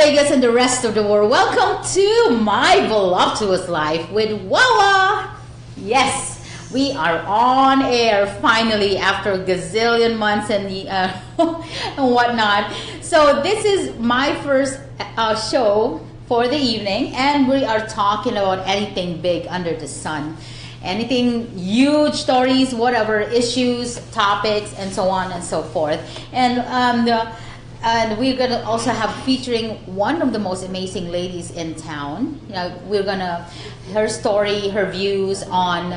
Vegas and the rest of the world. Welcome to my Voluptuous Life with Wawa. Yes, we are on air finally after a gazillion months and and whatnot. So this is my first show for the evening, and we are talking about anything big under the sun. Anything huge, stories, whatever, issues, topics, and so on and so forth. And we're gonna also have featuring one of the most amazing ladies in town. We're gonna her story, her views on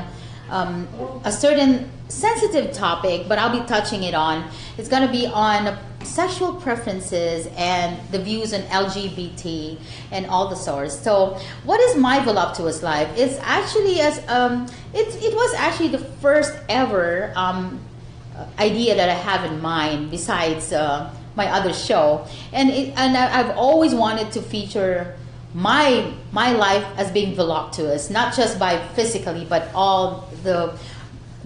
a certain sensitive topic, but I'll be touching it on. It's gonna be on sexual preferences and the views on LGBT and all the sorts. So, what is my voluptuous life? It's actually it was actually the first ever idea that I have in mind besides my other show, and I've always wanted to feature my life as being voluptuous, not just by physically, but all the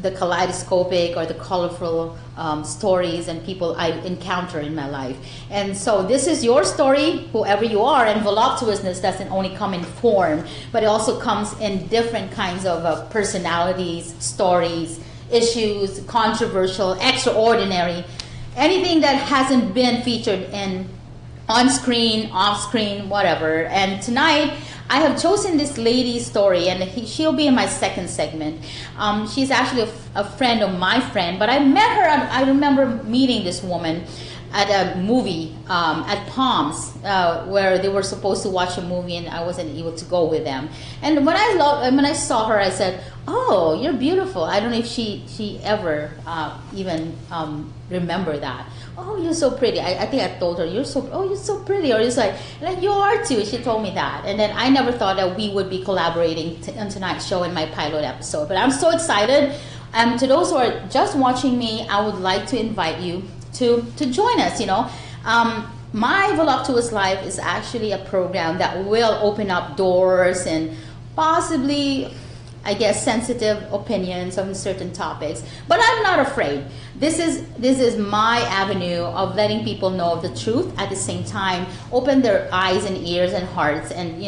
kaleidoscopic or the colorful stories and people I encounter in my life. And so this is your story, whoever you are, and voluptuousness doesn't only come in form, but it also comes in different kinds of personalities, stories, issues, controversial, extraordinary, anything that hasn't been featured in on screen, off screen, whatever. And tonight I have chosen this lady's story, and she'll be in my second segment. She's actually a friend of my friend, but I met her. I remember meeting this woman at a movie at Palms, where they were supposed to watch a movie, and I wasn't able to go with them. And when I saw her, I said, "Oh, you're beautiful." I don't know if she ever even remember that. "Oh, you're so pretty." I think I told her, you're so pretty. Or it's like you are too. She told me that. And then I never thought that we would be collaborating on tonight's show in my pilot episode. But I'm so excited. And to those who are just watching me, I would like to invite you to join us. My Voluptuous Life is actually a program that will open up doors and possibly, I guess, sensitive opinions on certain topics, but I'm not afraid. This is my avenue of letting people know the truth, at the same time open their eyes and ears and hearts, and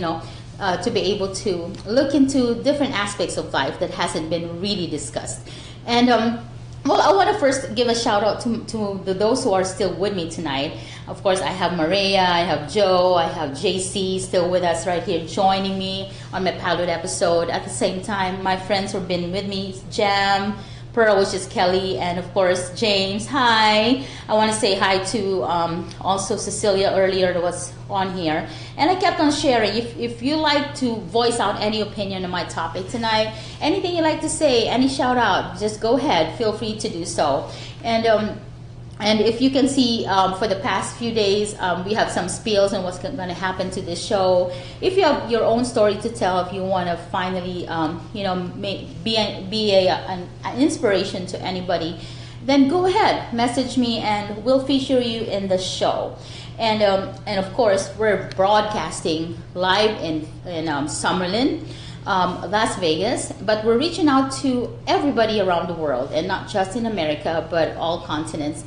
to be able to look into different aspects of life that hasn't been really discussed. And well, I want to first give a shout out to those who are still with me tonight. Of course, I have Maria, I have Joe, I have JC still with us right here, joining me on my pilot episode. At the same time, my friends who've been with me, Jam, Pearl, which is Kelly, and of course, James. Hi. I want to say hi to also Cecilia earlier that was on here. And I kept on sharing. If you like to voice out any opinion on my topic tonight, anything you like to say, any shout out, just go ahead. Feel free to do so. And if you can see, for the past few days, we have some spiels on what's going to happen to this show. If you have your own story to tell, if you want to finally, be an inspiration to anybody, then go ahead, message me, and we'll feature you in the show. And of course, we're broadcasting live in Summerlin, Las Vegas, but we're reaching out to everybody around the world, and not just in America, but all continents.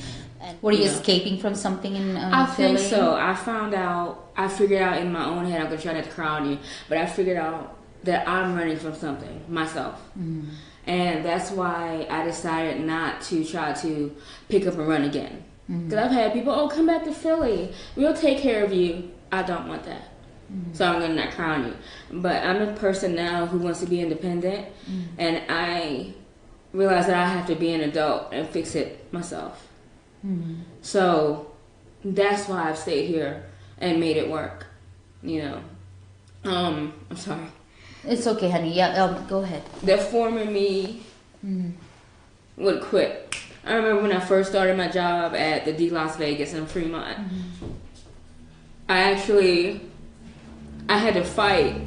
Were you escaping from something in I Philly? think so. I figured out in my own head, I'm going to try not to crown you, but I figured out that I'm running from something, myself. Mm. And that's why I decided not to try to pick up and run again. Because I've had people, come back to Philly. We'll take care of you. I don't want that. So I'm going to not crown you. But I'm a person now who wants to be independent. And I realize that I have to be an adult and fix it myself. So that's why I've stayed here and made it work. I'm sorry. It's okay, honey. Yeah, go ahead. The former me would quit. I remember when I first started my job at the D Las Vegas in Fremont. I had to fight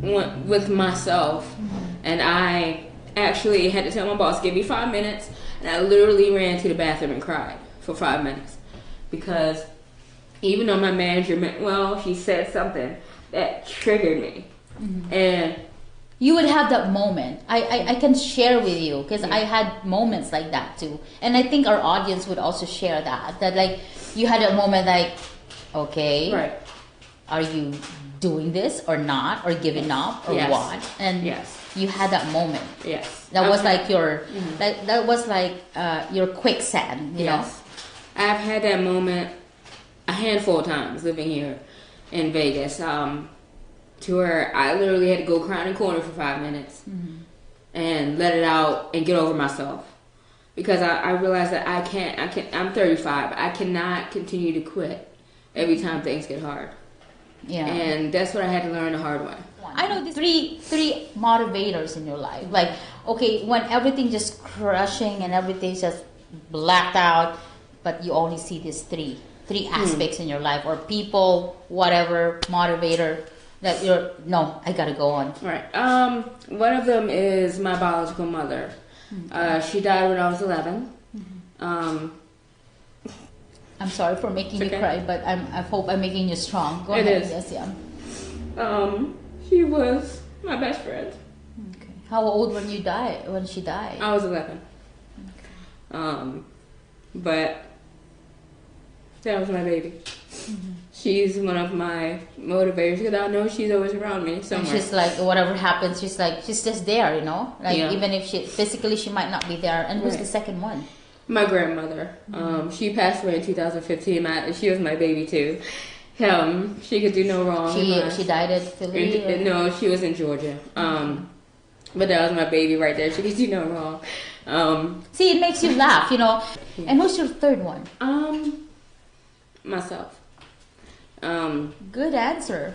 with myself, and I actually had to tell my boss, "Give me 5 minutes," and I literally ran to the bathroom and cried for 5 minutes, because even though my manager meant well, she said something that triggered me. And you would have that moment. I can share with you, because I had moments like that too, and I think our audience would also share that like you had a moment like, okay, right, are you doing this or not, or giving up, or Yes. what? And Yes. you had that moment. Yes. That was Okay. like your that was like your quicksand, you know. Yes. I've had that moment a handful of times living here in Vegas, to where I literally had to go cry in the corner for 5 minutes and let it out and get over myself. Because I realized that I'm 35. I cannot continue to quit every time things get hard. Yeah. And that's what I had to learn the hard way. I know these three motivators in your life. Like, okay, when everything just crushing and everything's just blacked out, but you only see these three aspects in your life, or people, whatever motivator that you're. No, I gotta go on. Right. One of them is my biological mother. She died when I was 11. I'm sorry for making you okay. cry, but I hope I'm making you strong. Go It ahead. is. Yes, yeah. She was my best friend. Okay. How old when she died? I was 11. But that was my baby. She's one of my motivators because I know she's always around me somewhere. And she's like, whatever happens, she's just there, you know. Like Yeah. even if physically she might not be there. And who's Right. the second one? My grandmother. She passed away in 2015. She was my baby too. She could do no wrong. She died at Philly. No, she was in Georgia. But that was my baby right there. She could do no wrong. See, it makes you laugh, you know. And who's your third one? Myself. Good answer.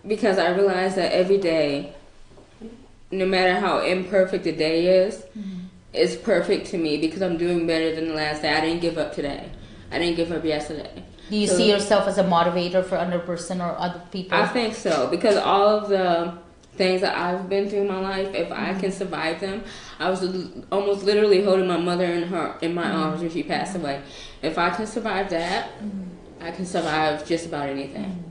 Because I realized that every day, no matter how imperfect the day is, it's perfect to me because I'm doing better than the last day. I didn't give up today. I didn't give up yesterday. Do you see yourself as a motivator for another person or other people? I think so, because all of the things that I've been through in my life, if I can survive them, I was almost literally holding my mother in my arms when she passed away. If I can survive that, I can survive just about anything.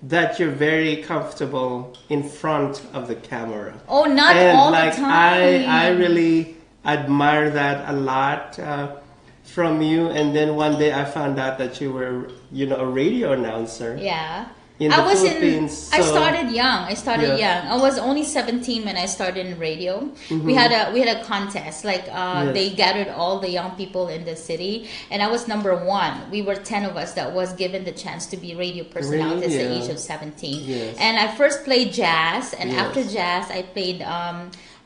That you're very comfortable in front of the camera. Oh, not and all like the time. I really admire that a lot from you. And then one day I found out that you were, a radio announcer. Yeah. In the Philippines. I started young. I was only 17 when I started in radio. We had a contest. Like they gathered all the young people in the city, and I was number 1. We were 10 of us that was given the chance to be radio personalities at the age of 17. Yes. And I first played jazz, and after jazz I played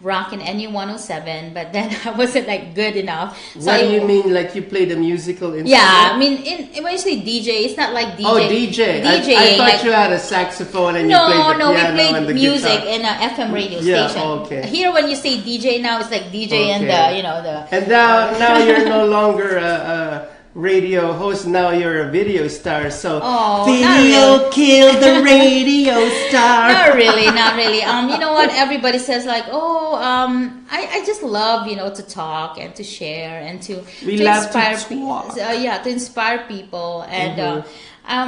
rock in NU 107, but then I wasn't like good enough. So what do you mean, like you played a musical instrument? Yeah, I mean, when you say DJ, it's not like DJ. Oh, DJ. DJing, I thought like, you had a saxophone and you played the piano we played and the music guitar. in an FM radio Yeah, station. okay. Here, when you say DJ now, it's like DJ and the. And now you're no longer a radio host. Now you're a video star. So video killed the radio star. Not really. You know what? Everybody says like, I just love to talk and to share and to inspire people. To inspire people and. I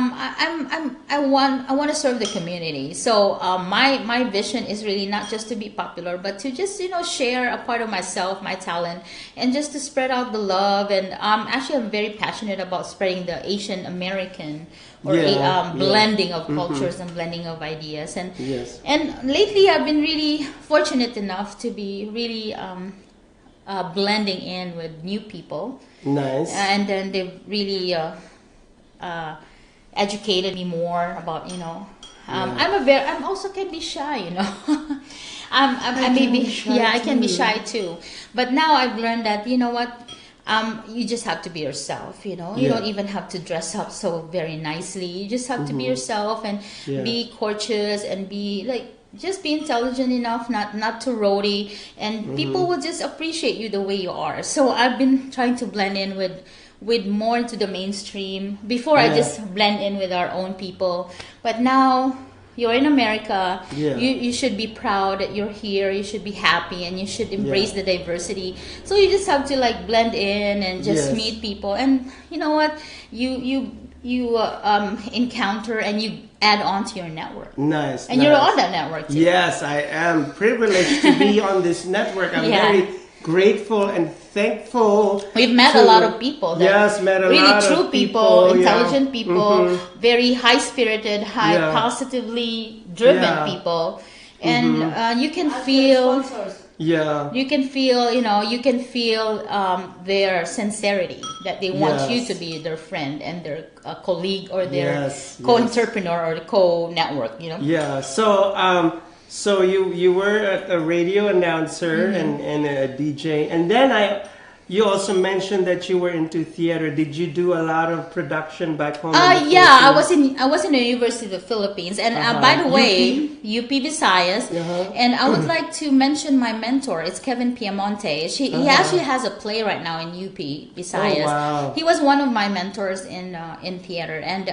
want to serve the community. So my vision is really not just to be popular, but to just share a part of myself, my talent, and just to spread out the love. And actually, I'm very passionate about spreading the Asian American blending of cultures and blending of ideas. And and lately, I've been really fortunate enough to be really blending in with new people. Nice. And then they've really. Educated me more about I'm also can be shy, I can be shy too, but now I've learned that you just have to be yourself. You don't even have to dress up so very nicely. You just have to be yourself and be courteous and just be intelligent enough, not too roady, and people will just appreciate you the way you are. So I've been trying to blend in with more into the mainstream. Before I just blend in with our own people, but now you're in America. Yeah. You should be proud that you're here. You should be happy, and you should embrace Yeah. the diversity. So you just have to like blend in and just Yes. meet people. And you know what? You encounter and you add on to your network. Nice. And nice. you're on that network too. Yes, I am privileged to be on this network. I'm Yeah. very grateful and thankful. We've met to- a lot of people. That Yes, met a really lot true of people, yeah. intelligent people, Mhm. very high spirited, high Yeah. positively driven Yeah. people, and you can Ask for feel. sponsors. Yeah. You can feel, you can feel their sincerity that they want Yes. you to be their friend and their colleague or their Yes, co-entrepreneur or co-network. Yeah. So you were a radio announcer and a DJ, and then you also mentioned that you were into theater. Did you do a lot of production back home? in the Yeah, Philippines? I was in the University of the Philippines, and by the way, UP Visayas, and I would like to mention my mentor. It's Kevin Piemonte. He actually has a play right now in UP Visayas. Oh, wow. He was one of my mentors in theater, and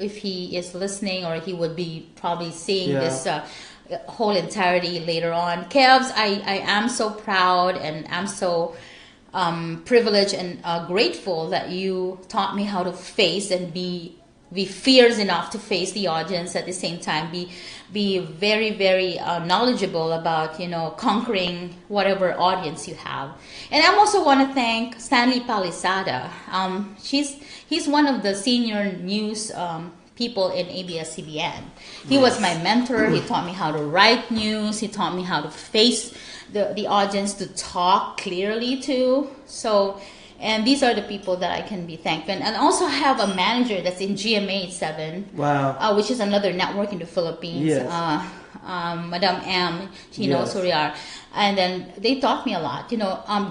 if he is listening, or he would be probably seeing Yeah. this. Whole entirety later on. Kevs, I am so proud and I'm so privileged and grateful that you taught me how to face and be fierce enough to face the audience at the same time. Be very, very knowledgeable about conquering whatever audience you have. And I also want to thank Stanley Palisada. He's one of the senior news people in ABS-CBN. He was my mentor. He taught me how to write news. He taught me how to face the audience, to talk clearly to. So, and these are the people that I can be thankful. And also have a manager that's in GMA7, Wow. which is another network in the Philippines. Yes. Madam M, she knows Yes. who we are. And then they taught me a lot.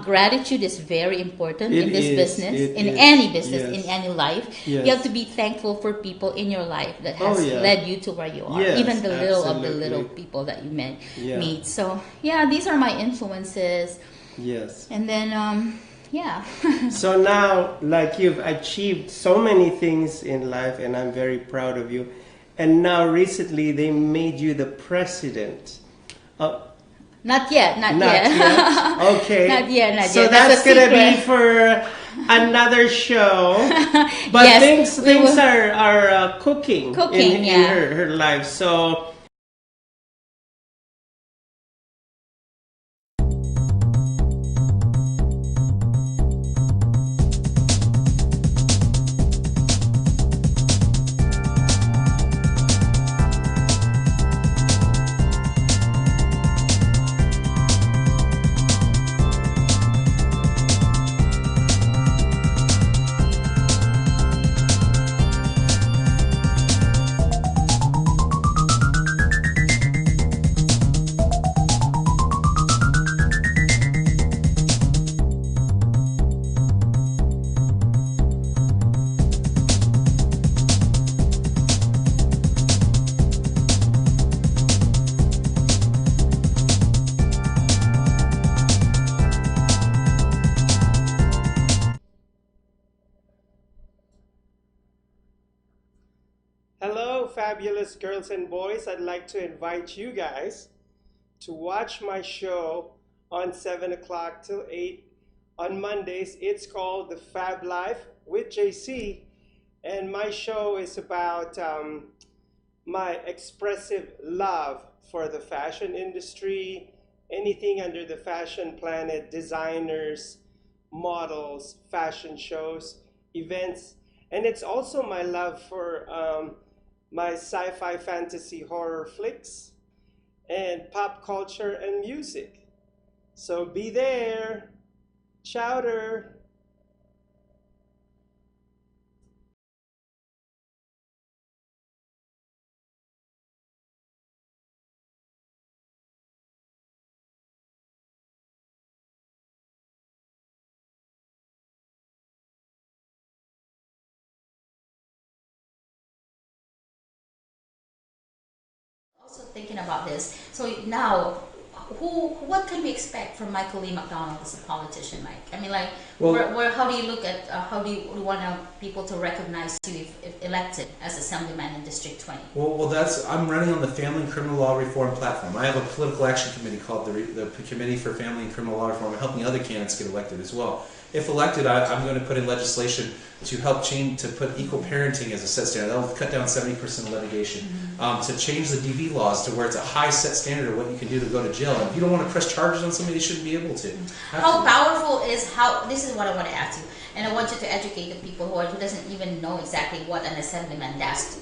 Gratitude is very important It in this is, business, it in is. any business, Yes. in any life. Yes. You have to be thankful for people in your life that has Oh, yeah. led you to where you are. Yes, Even the little of the absolutely. little people that you Yeah. meet. So yeah, these are my influences. Yes. And then yeah. So now, like, you've achieved so many things in life, and I'm very proud of you. And now, recently, they made you the president. Not yet. Okay. Not yet. So That's that's a gonna be secret. for another show. But Yes, we things will- are cooking, Cooking, in yeah. her life. So. Hello, fabulous girls and boys. I'd like to invite you guys to watch my show on 7 o'clock till 8 on Mondays. It's called The Fab Life with JC. And my show is about my expressive love for the fashion industry, anything under the fashion planet, designers, models, fashion shows, events. And it's also my love for my sci-fi, fantasy, horror flicks, and pop culture and music. So be there. Chowder. Also thinking about this. So now, what can we expect from Michael Lee McDonald as a politician, Mike? I mean, like, Well, how do you look at, how do you want people to recognize you if elected as Assemblyman in District 20? Well, I'm running on the Family and Criminal Law Reform platform. I have a political action committee called the Committee for Family and Criminal Law Reform. I'm helping other candidates get elected as well. If elected, I'm going to put in legislation to help change, to put equal parenting as a set standard. That'll cut down 70% of litigation. To change the DV laws to where it's a high set standard of what you can do to go to jail. And if you don't want to press charges on somebody, you shouldn't be able to. How powerful is this is what I want to ask you, and I want you to educate the people who doesn't even know exactly what an assemblyman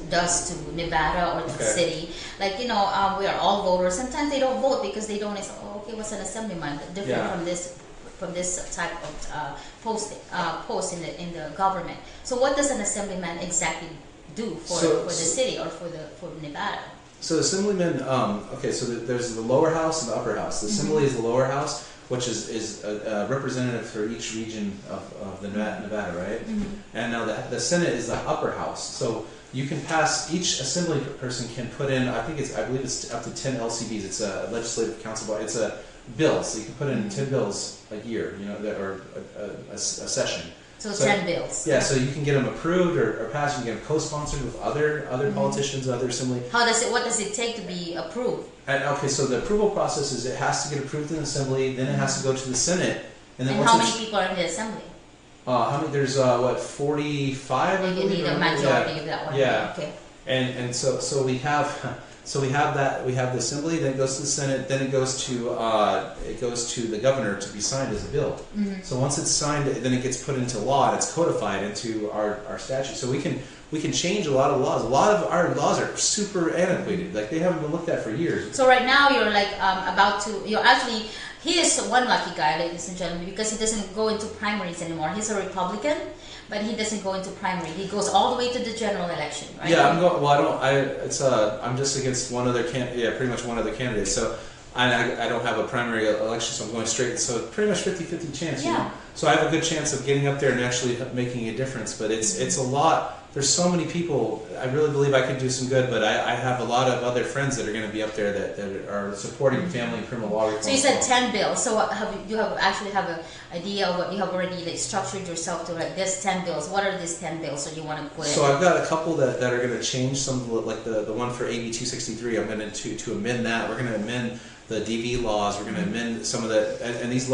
does to Nevada or to the city. Like, we are all voters. Sometimes they don't vote because they don't say, oh, okay, what's an assemblyman? Different from this type of post in the government. So what does an assemblyman exactly do for the city or for Nevada? So the assemblyman, so there's the lower house and the upper house. The assembly is the lower house, which is a representative for each region of the Nevada, right? And now the Senate is the upper house. So you can pass, each assembly person can put in, I believe it's up to 10 LCBs. It's a legislative council body. It's a bill, so you can put in 10 bills a year, or a session. So 10 bills. Yeah, so you can get them approved or passed. You can get them co-sponsored with other politicians, other assembly. What does it take to be approved? So the approval process is it has to get approved in the assembly, then it has to go to the Senate, and then how many people are in the assembly? How many? There's 45. You need a majority of that one. Yeah. Okay. And so we have. So we have the assembly, then it goes to the Senate, then it goes to the governor to be signed as a bill. So once it's signed, then it gets put into law and it's codified into our statute. So we can change a lot of laws. A lot of our laws are super antiquated, like they haven't been looked at for years. So right now you're like he is one lucky guy, ladies and gentlemen, because he doesn't go into primaries anymore. He's a Republican, but he doesn't go into primary. He goes all the way to the general election, right? Yeah, I'm just against pretty much one other candidate. So I don't have a primary election, so I'm going straight. So pretty much 50-50 chance. Yeah. So I have a good chance of getting up there and actually making a difference. But it's a lot. There's so many people. I really believe I could do some good, but I have a lot of other friends that are going to be up there that are supporting family and criminal law reform. So you said 10 bills. So you actually have an idea of what you have already structured yourself to, like, this 10 bills. What are these 10 bills that you want to put in? So I've got a couple that are going to change some, like the one for AB 263. I'm going to amend that. We're going to amend the DV laws. We're going to amend some of the and these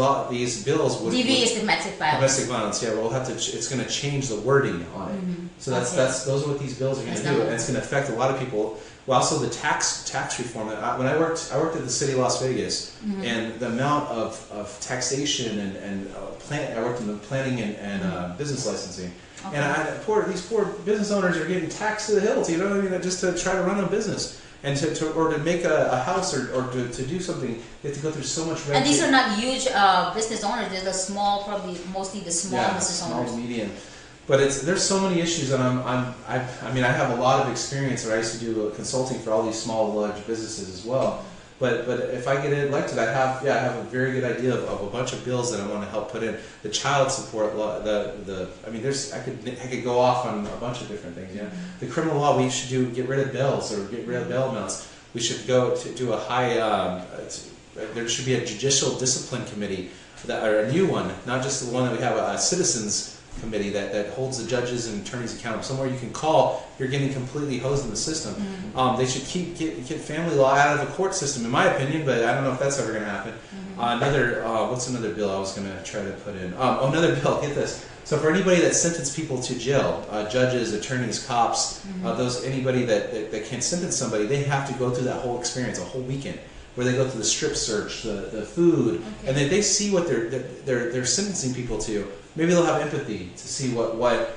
bills would. DV is domestic violence. Domestic violence. Yeah, we'll have to. It's going to change the wording on it. So those are what these bills are going to do, and it's going to affect a lot of people. Well, also the tax reform. When I worked at the city of Las Vegas, and the amount of taxation and I worked in the planning and business licensing. Okay. And these poor business owners are getting taxed to the hilt. You know what I mean? Just to try to run a business. And to make a house or to do something, you have to go through so much red tape. And these are not huge business owners. They're the small, probably mostly the small business owners. Small, medium. But there's so many issues, and I have a lot of experience. Where I used to do consulting for all these small, large businesses as well. But if I get elected, I have a very good idea of a bunch of bills that I want to help put in. The child support law, I could go off on a bunch of different things. Yeah, the criminal law, we should get rid of bails or get rid of bail amounts. We should go to do a high. There should be a judicial discipline committee, or a new one, not just the one that we have, a citizens committee that holds the judges and attorneys accountable. Somewhere you can call. You're getting completely hosed in the system. They should get family law out of the court system, in my opinion. But I don't know if that's ever going to happen. What's another bill I was going to try to put in? Another bill. Get this. So for anybody that sentenced people to jail, judges, attorneys, cops, anybody that can sentence somebody, they have to go through that whole experience, a whole weekend, where they go through the strip search, the food, and then they see what they're sentencing people to. Maybe they'll have empathy to see what,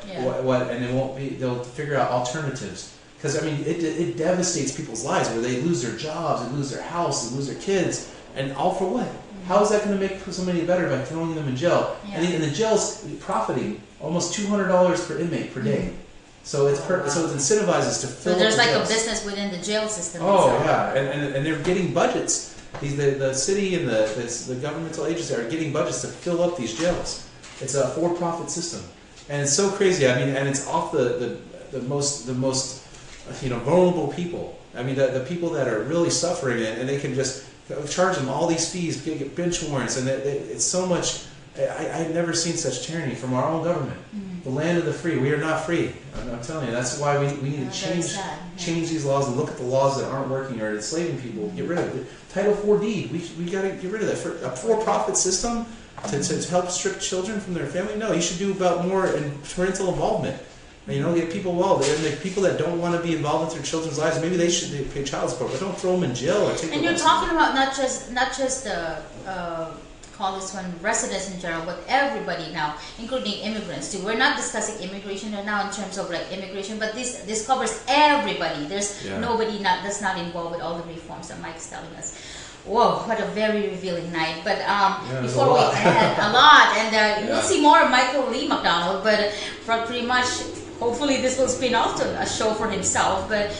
and they'll figure out alternatives. Because it devastates people's lives where they lose their jobs, they lose their house, they lose their kids, and all for what? How is that going to make somebody better by throwing them in jail? Yeah. And the jail's profiting almost $200 per inmate per day. So it incentivizes to fill. So there's up the like jails. A business within the jail system. Oh yeah, and they're getting budgets. The city and the governmental agencies are getting budgets to fill up these jails. It's a for-profit system, and it's so crazy. And it's off the most vulnerable people. The people that are really suffering, and they can just charge them all these fees, get bench warrants, and it's so much. I've never seen such tyranny from our own government. The land of the free. We are not free. I'm telling you. That's why we need to change these laws and look at the laws that aren't working or enslaving people. Get rid of it. Title 4D. We got to get rid of that. For a for-profit system to help strip children from their family. No, you should do about more in parental involvement. Get people involved. And the people that don't want to be involved with their children's lives, maybe they should pay child support, but don't throw them in jail or take. And you're talking about not just call this one residents in general, but everybody now, including immigrants too. We're not discussing immigration right now in terms of like immigration, but this covers everybody. There's nobody that's not involved with all the reforms that Mike's telling us. Whoa, what a very revealing night. But before we end, a lot, and you'll see more of Michael Lee McDonald, but for pretty much, hopefully this will spin off to a show for himself. But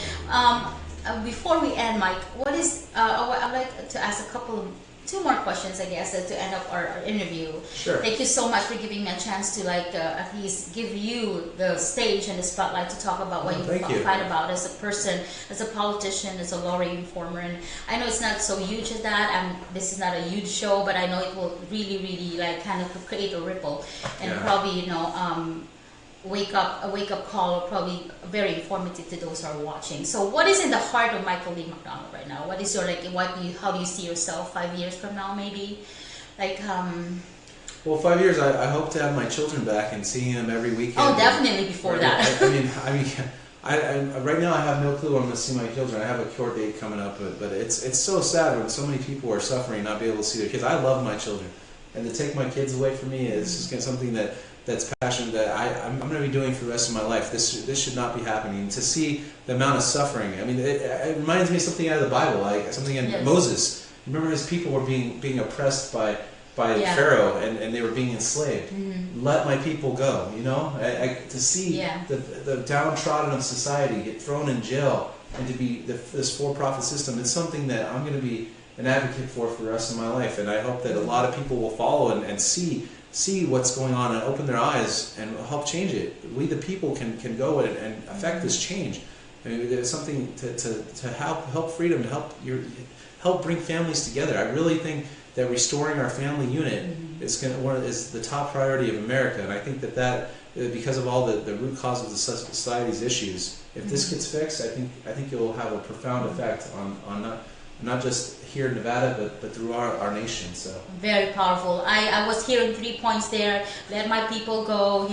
before we end, Mike, what is, I'd like to ask two more questions, I guess, to end up our interview. Sure. Thank you so much for giving me a chance to at least give you the stage and the spotlight to talk about what you fight about as a person, as a politician, as a law reformer. And I know it's not so huge as that, and this is not a huge show, but I know it will really, really like kind of create a ripple and probably wake up call, probably very informative to those who are watching. So what is in the heart of Michael Lee McDonald right now? What is your how do you see yourself 5 years from now, maybe? Well, 5 years, I hope to have my children back and seeing them every weekend. Oh, definitely before that. I right now I have no clue when I'm going to see my children. I have a court date coming up, but it's so sad when so many people are suffering not be able to see their kids. I love my children, and to take my kids away from me is just something that's passion that I'm going to be doing for the rest of my life. This should not be happening. To see the amount of suffering, it reminds me of something out of the Bible, like something in Moses. Remember, his people were being oppressed by Pharaoh, and they were being enslaved. Let my people go. To see the downtrodden of society get thrown in jail and to be this for-profit system, it's something that I'm going to be an advocate for the rest of my life. And I hope that a lot of people will follow and see what's going on and open their eyes and help change it. We the people can go and affect this change. There's something to help freedom, to help bring families together. I really think that restoring our family unit is the top priority of America, and I think that because of all the root causes of the society's issues, if this gets fixed, I think it will have a profound effect on not just here in Nevada, but through our nation. So very powerful. I was hearing 3 points there. Let my people go,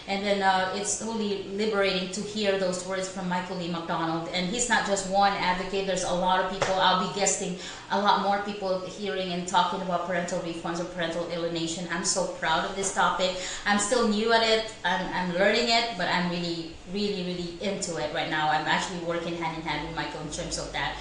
and then it's totally liberating to hear those words from Michael Lee McDonald. And he's not just one advocate. There's a lot of people. I'll be guesting a lot more people hearing and talking about parental reforms or parental alienation. I'm so proud of this topic. I'm still new at it. I'm learning it, but I'm really, really, really into it right now. I'm actually working hand in hand with Michael in terms of that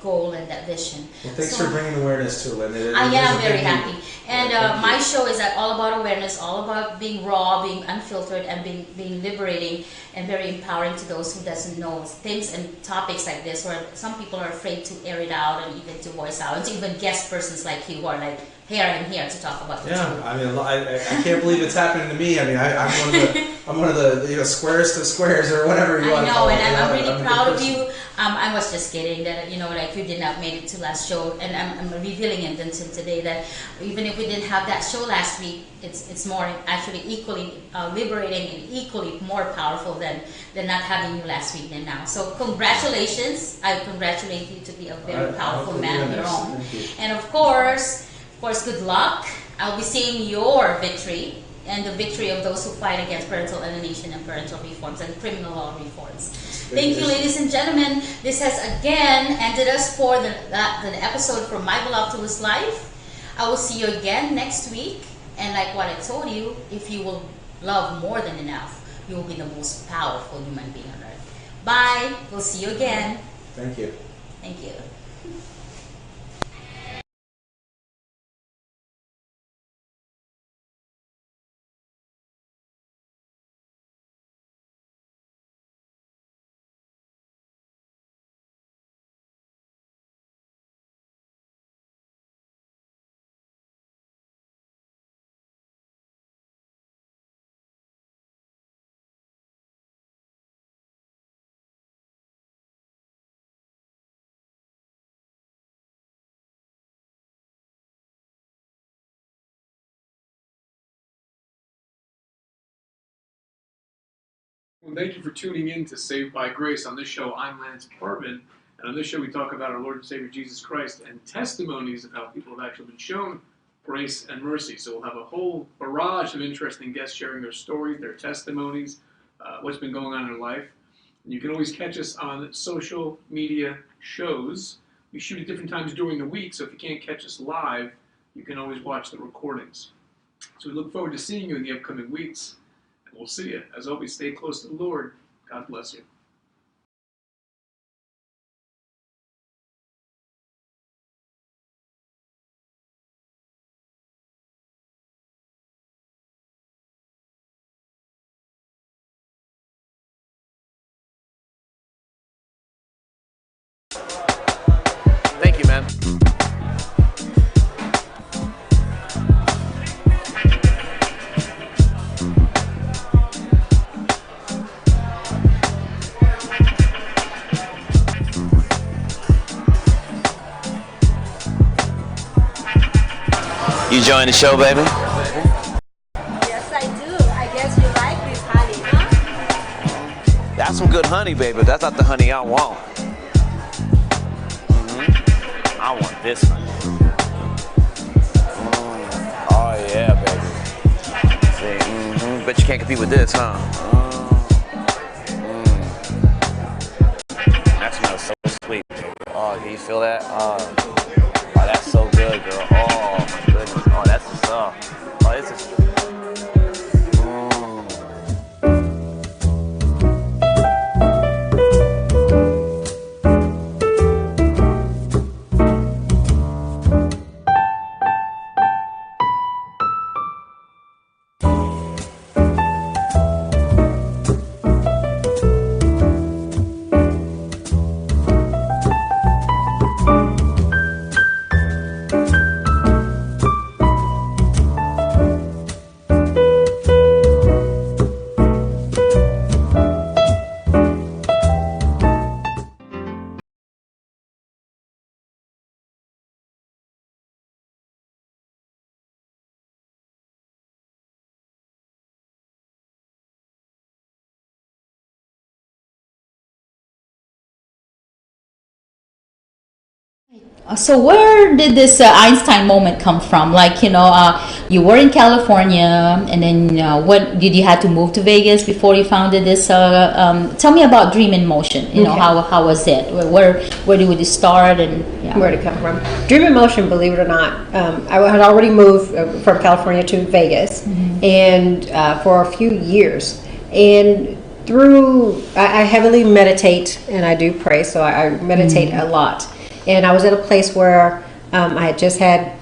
goal and that vision. Well, thanks for bringing awareness to it. I am very happy. And my show is all about awareness, all about being raw, being unfiltered, and being liberating and very empowering to those who doesn't know things and topics like this, where some people are afraid to air it out and even to voice out, and to even guest persons like you who are like, here I am here to talk about the truth. I can't believe it's happening to me. I'm one of the squares to squares or whatever you want to call it. And I'm really proud of you. I was just kidding that you did not make it to last show, and I'm revealing it until today that even if we didn't have that show last week, it's more actually equally liberating and equally more powerful than not having you last week than now. So congratulations! I congratulate you to be a very powerful man of your own, and of course, good luck. I'll be seeing your victory and the victory of those who fight against parental alienation and parental reforms and criminal law reforms. Thank you, ladies and gentlemen. This has again ended us for the episode for My Voluptuous Life. I will see you again next week. And like what I told you, if you will love more than enough, you will be the most powerful human being on earth. Bye. We'll see you again. Thank you. Thank you. Well, thank you for tuning in to Saved by Grace. On this show, I'm Lance Parvin, and on this show, we talk about our Lord and Savior Jesus Christ and testimonies of how people have actually been shown grace and mercy. So we'll have a whole barrage of interesting guests sharing their stories, their testimonies, what's been going on in their life. And you can always catch us on social media shows. We shoot at different times during the week, so if you can't catch us live, you can always watch the recordings. So we look forward to seeing you in the upcoming weeks. We'll see you. As always, stay close to the Lord. God bless you. Thank you, man. You enjoying the show, baby? Yes, I do. I guess you like this honey, huh? That's some good honey, baby. That's not the honey I want. I want this honey. Oh yeah, baby. See, bet you can't compete with this, huh? That smells so sweet, baby. Oh, can you feel that? Oh, that's so good, girl. Oh my goodness. Oh, that's the stuff. Oh, this is. So where did this Einstein moment come from? Like, you were in California, and then what did you had to move to Vegas before you founded this? Tell me about Dream in Motion. How was it? Where did you start, and Where to come from? Dream in Motion, believe it or not, I had already moved from California to Vegas, and for a few years, and I heavily meditate, and I do pray, so I meditate a lot. And I was at a place where I had just had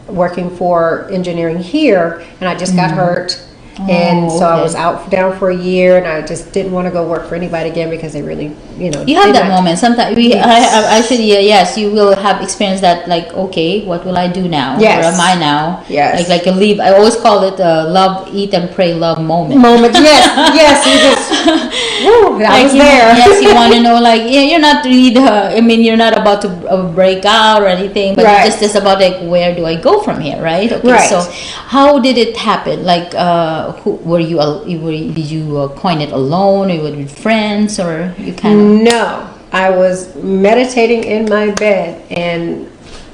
working for engineering here, and I just got hurt. And so I was down for a year, and I just didn't want to go work for anybody again because they really, you have that moment. Sometimes I said, yes, you will have experienced that. Like, okay, what will I do now? Yes. Where am I now? Yes. Like a leave. I always call it a love, eat, and pray, love moment. Yes, you just. Woo, I was there. Yes, you want to know, like, you're not really you're not about to break out or anything, but Right. it's just about like, where do I go from here, right? Okay, Right. so how did it happen? Like, did you coin it alone, or with friends, or you kind of? No, I was meditating in my bed, and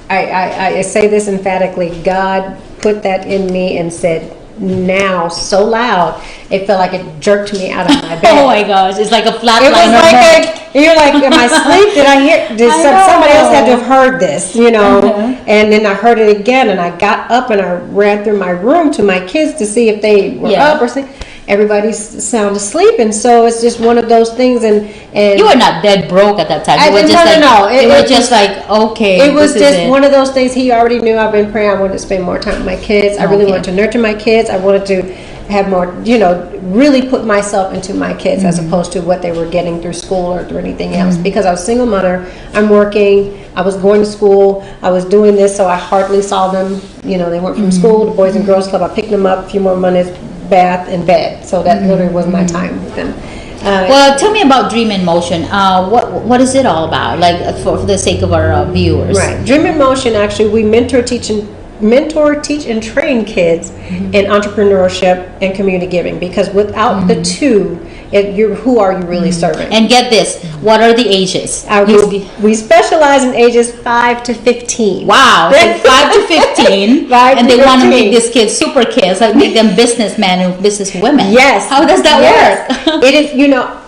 I say this emphatically. God put that in me and said, now, so loud, it felt like it jerked me out of my bed. Oh my gosh, it's like a flat It was line. you're like, am I asleep? Did I hear? Somebody else had to have heard this, And then I heard it again, and I got up and I ran through my room to my kids to see if they were up or something. Everybody's sound asleep, and so it's just one of those things. And You were not dead broke at that time. I You were didn't- just no, like, no. you were just like, okay. It was this is just it. one of those things. He already knew I've been praying. I wanted to spend more time with my kids. I really Okay. wanted to nurture my kids. I wanted to have more, really put myself into my kids as opposed to what they were getting through school or through anything else. Because I was a single mother, I'm working, I was going to school, I was doing this, so I hardly saw them. They went from school to Boys and Girls Club. I picked them up, a few more minutes, bath and bed. So that literally was my time with them. Well, tell me about Dream in Motion. What is it all about? Like, for the sake of our viewers. Right. Dream in Motion, actually, we mentor, teach, and mentor, teach, and train kids in entrepreneurship and community giving. Because without the two, who are you really serving? And get this, what are the ages? We specialize in ages 5 to 15. Wow, so 5 to 15, 5 and to they want to 15. make these kids super kids, like make them businessmen and businesswomen. Yes. How does that work? It is,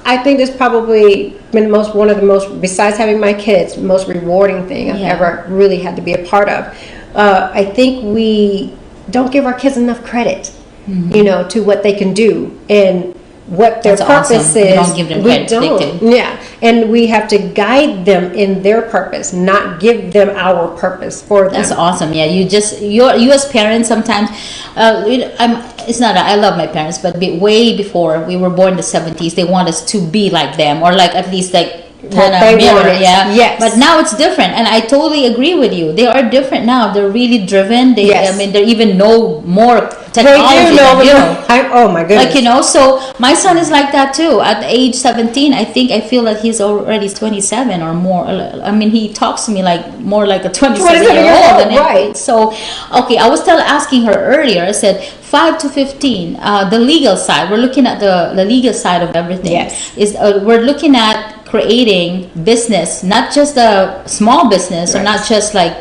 I think it's probably been one of the most, besides having my kids, most rewarding thing I've ever really had to be a part of. I think we don't give our kids enough credit, to what they can do and what their purpose is. We don't give them credit. We don't. Yeah. And we have to guide them in their purpose, not give them our purpose for them. That's awesome. Yeah, you as parents sometimes, it's not that I love my parents, but way before we were born in the 70s, they want us to be like them, or like at least like kind of mirror, Yes. But now it's different, and I totally agree with you. They are different now. They're really driven. They even know more technology. They do know. Oh my goodness. Like, so my son is like that too. At age 17, I feel that he's already 27 or more. I mean, he talks to me like more like a 27-year-old. Right. So, okay, I was asking her earlier. I said 5 to 15. The legal side. We're looking at the legal side of everything. Yes. We're looking at creating business, not just a small business, or not just like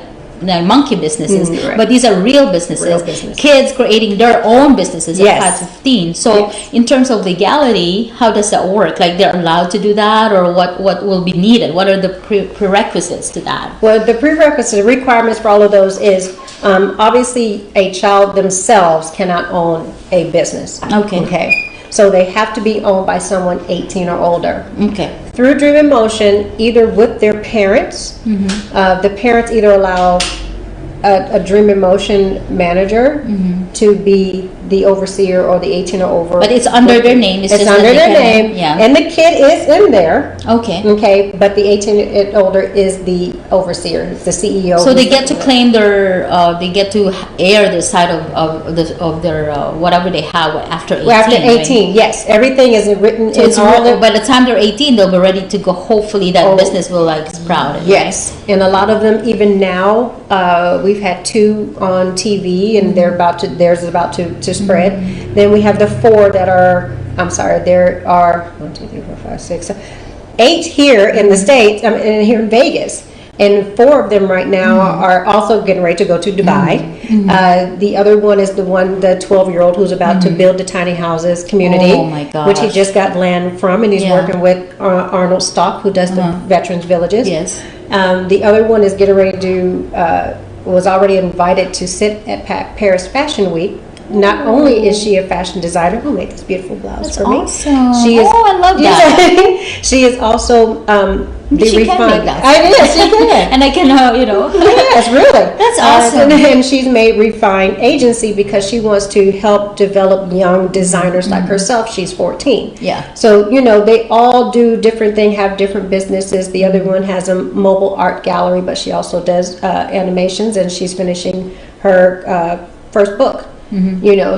monkey businesses, but these are real businesses. Kids creating their own businesses at 5 to 15. So in terms of legality, how does that work? Like, they're allowed to do that, or what will be needed? What are the prerequisites to that? Well, the prerequisite requirements for all of those is obviously a child themselves cannot own a business. Okay. So they have to be owned by someone 18 or older. Okay. Through Dream in Motion, either with their parents, the parents either allow a Dream in Motion manager to be the overseer or the 18 or over. But it's under their name. It's under their name. Yeah. And the kid is in there. Okay. But the 18 and older is the overseer, the CEO. So they get to claim they get to air the side of their whatever they have after 18. After 18, right? yes. Everything is written So in it's all by the time they're 18, they'll be ready to go. Hopefully that business will sprout. Yes. Right? And a lot of them, even now, we've had 2 on TV, and theirs is about to spread. Then we have the 4 that are, there are 1, 2, 3, 4, 5, 6, 7, 8 here in the States, and here in Vegas. And 4 of them right now are also getting ready to go to Dubai. The other one is the 12-year-old who's about to build the tiny houses community, oh my gosh, which he just got land from, and he's working with Arnold Stock, who does the Veterans Villages. Yes. The other one is getting ready to do, was already invited to sit at Paris Fashion Week. Not only is she a fashion designer who made this beautiful blouse for me. Awesome. She is, I love that. she is also she can make that. I did. She can. And I can, Yes, really. That's awesome. And she's made Refine Agency because she wants to help develop young designers like herself. She's 14. Yeah. So, they all do different things, have different businesses. The other one has a mobile art gallery, but she also does animations, and she's finishing her first book.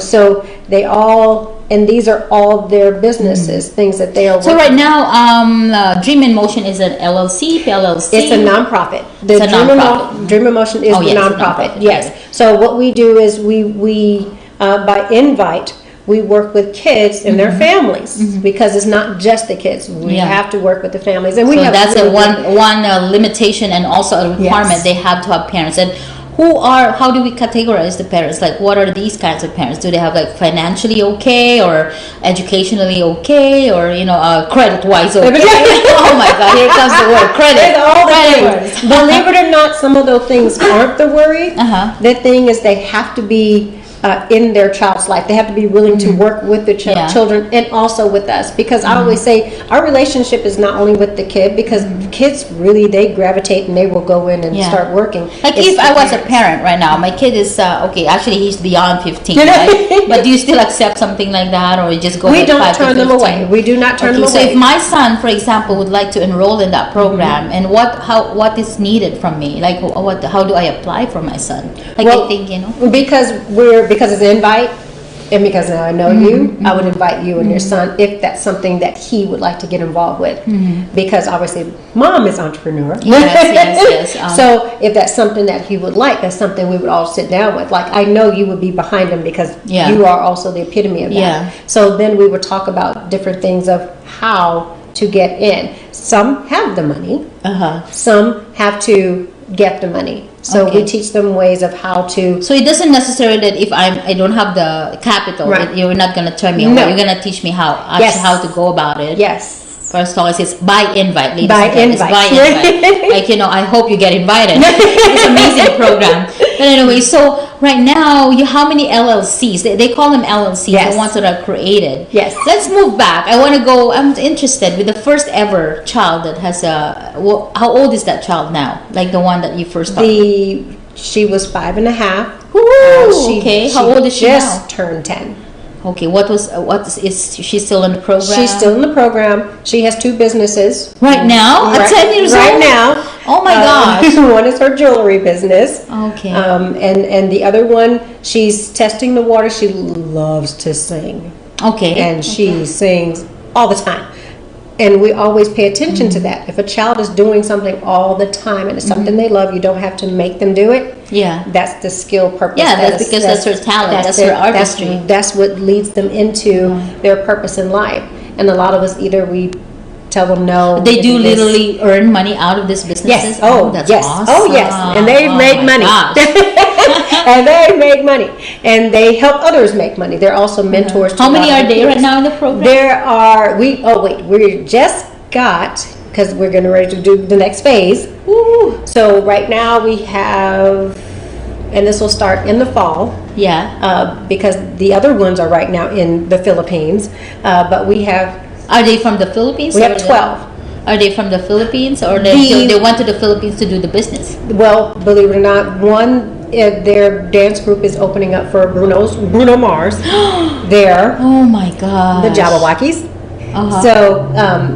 So they all, and these are all their businesses, things that they are working. So right now, Dream in Motion is an LLC, PLLC? It's a nonprofit. It's a nonprofit. Dream in Motion is the nonprofit. Yes. So what we do is we by invite, we work with kids and their families, because it's not just the kids. We have to work with the families, and that's one limitation, and also a requirement. They have to have parents. And how do we categorize the parents? Like, what are these kinds of parents? Do they have financially okay, or educationally okay, or credit-wise okay? Oh my God, here comes the word credit. It's all the things. Believe it or not, some of those things aren't the worry. The thing is, they have to be in their child's life. They have to be willing to work with the children, and also with us, because I always say our relationship is not only with the kid, because kids really, they gravitate and they will go in and start working. Like, if I was a parent right now, my kid is actually he's beyond 15, right? But do you still accept something like that, or you just go? We don't turn them away. We do not turn them away. So if my son, for example, would like to enroll in that program, and what is needed from me? Like, how do I apply for my son? Like, I think because it's an invite, and because now I know you, I would invite you and your son if that's something that he would like to get involved with. Because obviously, mom is entrepreneur. Yes. So if that's something that he would like, that's something we would all sit down with. Like I know you would be behind him because you are also the epitome of that. Yeah. So then we would talk about different things of how to get in. Some have the money. Some have to get the money. So we teach them ways of how to. So it doesn't necessarily that if I don't have the capital, that you're not going to turn me away. You're going to teach me how to go about it. Yes. First of all, it's by invite, ladies By and gentlemen. invite. It's by invite. Like, I hope you get invited. It's an amazing program. But anyway, so right now, how many LLCs? They call them LLCs, the ones that are created. Yes. Let's move back. I want to go, I'm interested with the first ever child that has how old is that child now? Like the one that you first taught? She was 5.5. Okay. How old is she now? Just turned 10. Okay, is she still in the program? She's still in the program. She has 2 businesses. Right now? At 10 years old? Right now. Oh my gosh. One is her jewelry business. Okay. And the other one, she's testing the water. She loves to sing. Okay. And she sings all the time. And we always pay attention to that. If a child is doing something all the time and it's something they love, you don't have to make them do it. Yeah. That's the skill purpose. Yeah, that's because that's her talent. That's her artistry. That's what leads them into their purpose in life. And a lot of us, either we tell them no. They do literally earn money out of this business. Yes. That's yes. awesome. Oh, yes. And they've made money. And they make money. And they help others make money. They're also mentors. How many are there right now in the program? There are, we just got, because we're getting ready to do the next phase. Woo. So right now we have, and this will start in the fall. Yeah. Because the other ones are right now in the Philippines. But we have. Are they from the Philippines? We have 12. Are they from the Philippines, or they went to the Philippines to do the business? Well, believe it or not, their dance group is opening up for Bruno Mars there. Oh my God. The Jabberwockies. So,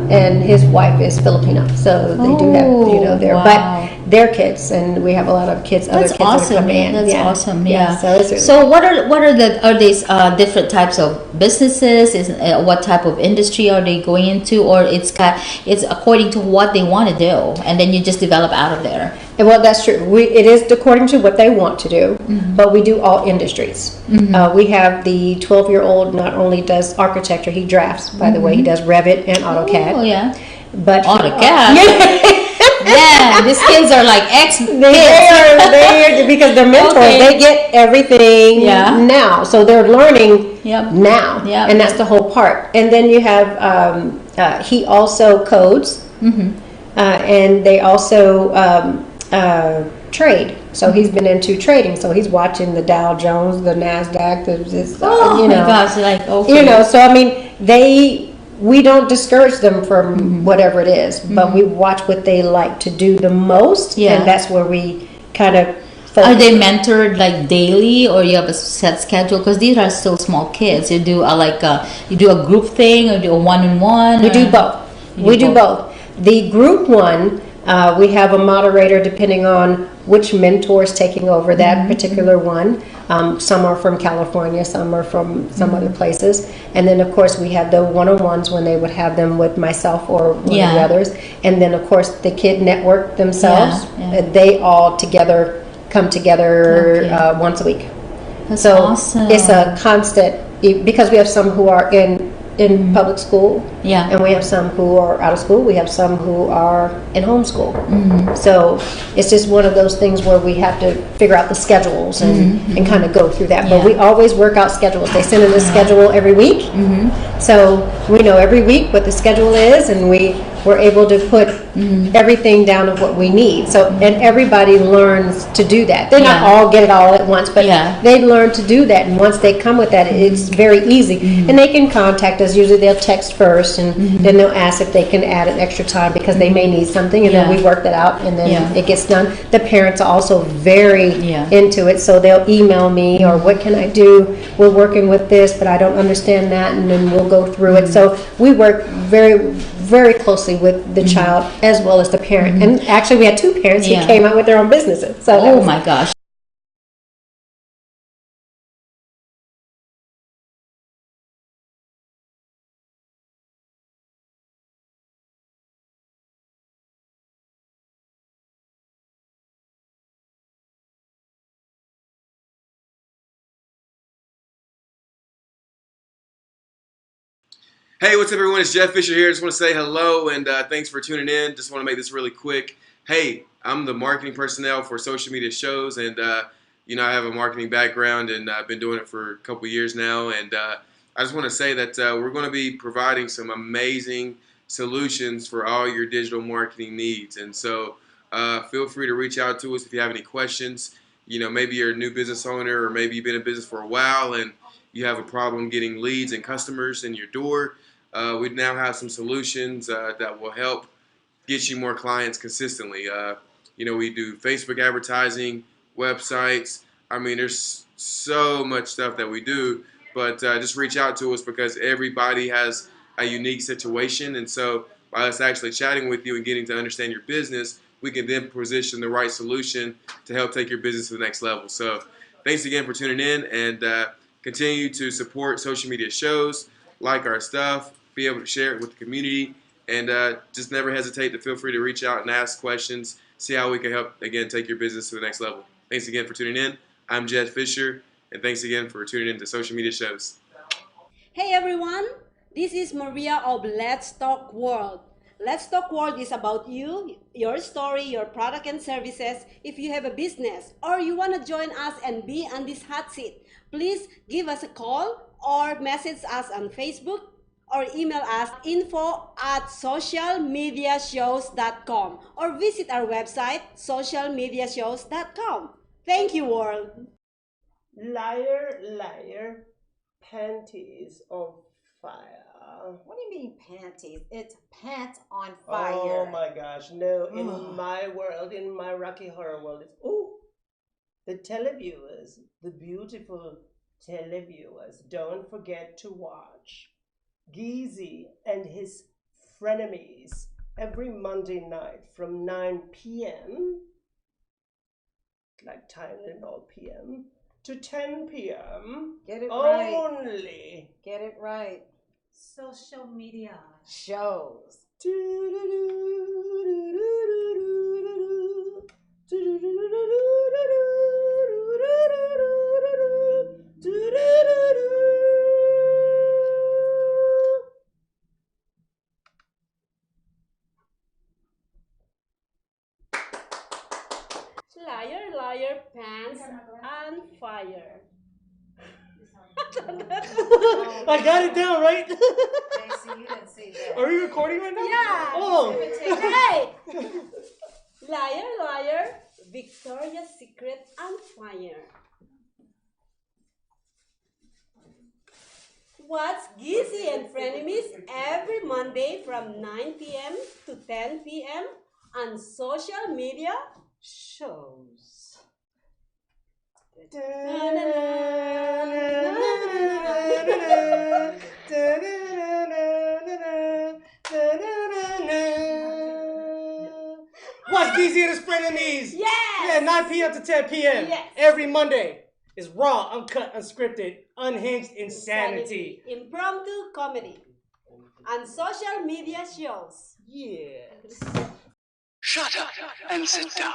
and his wife is Filipino, so they do have, there. Wow. But they're kids, and we have a lot of kids. That's other kids awesome. that come in. That's awesome. Yeah. So what are these different types of businesses? What type of industry are they going into, or it's according to what they want to do, and then you just develop out of there? Well, that's true. It is according to what they want to do, but we do all industries. We have the 12-year-old not only does architecture, he drafts, by the way, he does Revit and AutoCAD. Oh, yeah. But AutoCAD. Yeah, these kids are like ex-kids. They are because they're mentors. Okay. They get everything now, so they're learning now, and that's the whole part. And then you have he also codes, and they also trade. So he's been into trading. So he's watching the Dow Jones, the Nasdaq, my gosh! Like, okay. So I mean, we don't discourage them from whatever it is, but we watch what they like to do the most, and that's where we kind of focus. Are they mentored like daily, or you have a set schedule? Because these are still small kids. You do a group thing, or do a one-on-one. We do both. We do both. The group one, we have a moderator depending on which mentor is taking over that particular one. Some are from California, some are from some other places. And then, of course, we have the one-on-ones when they would have them with myself or one of the others. And then, of course, the kid network themselves. They all together come together once a week. That's so awesome. It's a constant, because we have some who are in public school, and we have some who are out of school. We have some who are in homeschool. So it's just one of those things where we have to figure out the schedules and kind of go through that. But we always work out schedules. They send in the schedule every week, so we know every week what the schedule is, and we're able to put everything down of what we need. So, and everybody learns to do that. They not all get it all at once, but they learn to do that. And once they come with that, it's very easy. And they can contact us. Usually they'll text first, and then they'll ask if they can add an extra time because they may need something, and then we work that out, and then it gets done. The parents are also very into it, so they'll email me, or what can I do? We're working with this, but I don't understand that, and then we'll go through it. So we work very, very closely with the child as well as the parent. And actually we had 2 parents who came out with their own businesses. So oh my gosh. Hey, what's up, everyone? It's Jeff Fisher here. Just want to say hello and thanks for tuning in. Just want to make this really quick. Hey, I'm the marketing personnel for social media shows, and I have a marketing background, and I've been doing it for a couple years now. And I just want to say that we're going to be providing some amazing solutions for all your digital marketing needs. And so feel free to reach out to us if you have any questions. Maybe you're a new business owner, or maybe you've been in business for a while and you have a problem getting leads and customers in your door. We now have some solutions that will help get you more clients consistently. We do Facebook advertising, websites. I mean, there's so much stuff that we do, but just reach out to us because everybody has a unique situation. And so by us actually chatting with you and getting to understand your business, we can then position the right solution to help take your business to the next level. So thanks again for tuning in, and continue to support social media shows, like our stuff, be able to share it with the community, and just never hesitate to feel free to reach out and ask questions, see how we can help, again, take your business to the next level. Thanks again for tuning in. I'm Jeff Fisher, and thanks again for tuning in to social media shows. Hey everyone, this is Maria of Let's Talk World. Let's Talk World is about you, your story, your product and services. If you have a business or you want to join us and be on this hot seat, please give us a call or message us on Facebook or email us info@socialmediashows.com or visit our website socialmediashows.com. Thank you, world. Liar, liar, panties on fire. What do you mean panties? It's pants on fire. Oh my gosh, no, in my world, in my Rocky Horror world, it's, the televiewers, the beautiful televiewers, don't forget to watch Geezy and his frenemies every Monday night from 9 p.m., like Tylenol p.m., to 10 p.m. Get it right. Only. Get it right. Social media shows. Liar, liar, pants on fire. I got it down, right? JC, you didn't see that. Are we recording right now? Yeah. Oh. Hey! Liar, liar, Victoria's Secret on fire. Watch Gizzy and Frenemies every Monday from 9 p.m. to 10 p.m. on social media shows. Watch Geezy and his frenemies. Yes. Yeah, 9 p.m. to 10 p.m. Yes. Every Monday is raw, uncut, unscripted, unhinged insanity. Impromptu comedy on social media shows. Yeah. Shut up and sit down.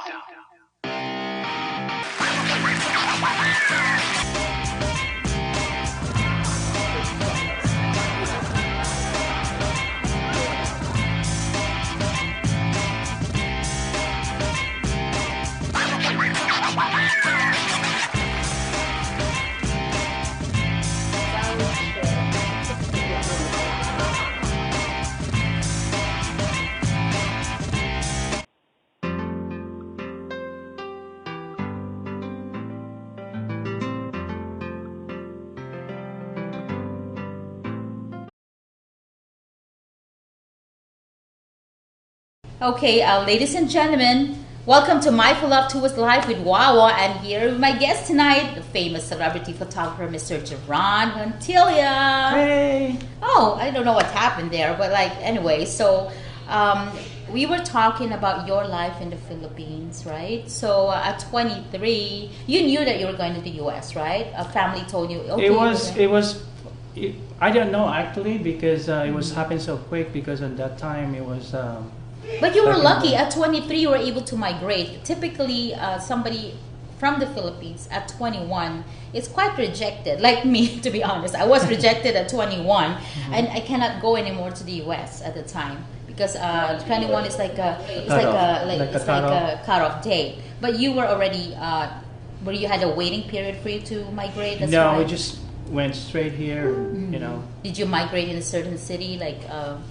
Okay, ladies and gentlemen, welcome to my Voluptuous Life with Wawa. I'm here with my guest tonight, the famous celebrity photographer, Mr. Jerron Montilla. Hey. Oh, I don't know what happened there, but anyway, so we were talking about your life in the Philippines, right? So at 23, you knew that you were going to the U.S., right? A family told you, okay. I don't know actually because it was happened so quick because at that time it was. But you were lucky. At 23, you were able to migrate. Typically, somebody from the Philippines at 21, it's quite rejected. Like me, to be honest, I was rejected at 21, and I cannot go anymore to the U.S. at the time because 21 is like a cutoff date. But you were already where you had a waiting period for you to migrate. That's No, right. we just went straight here. You know. Did you migrate in a certain city like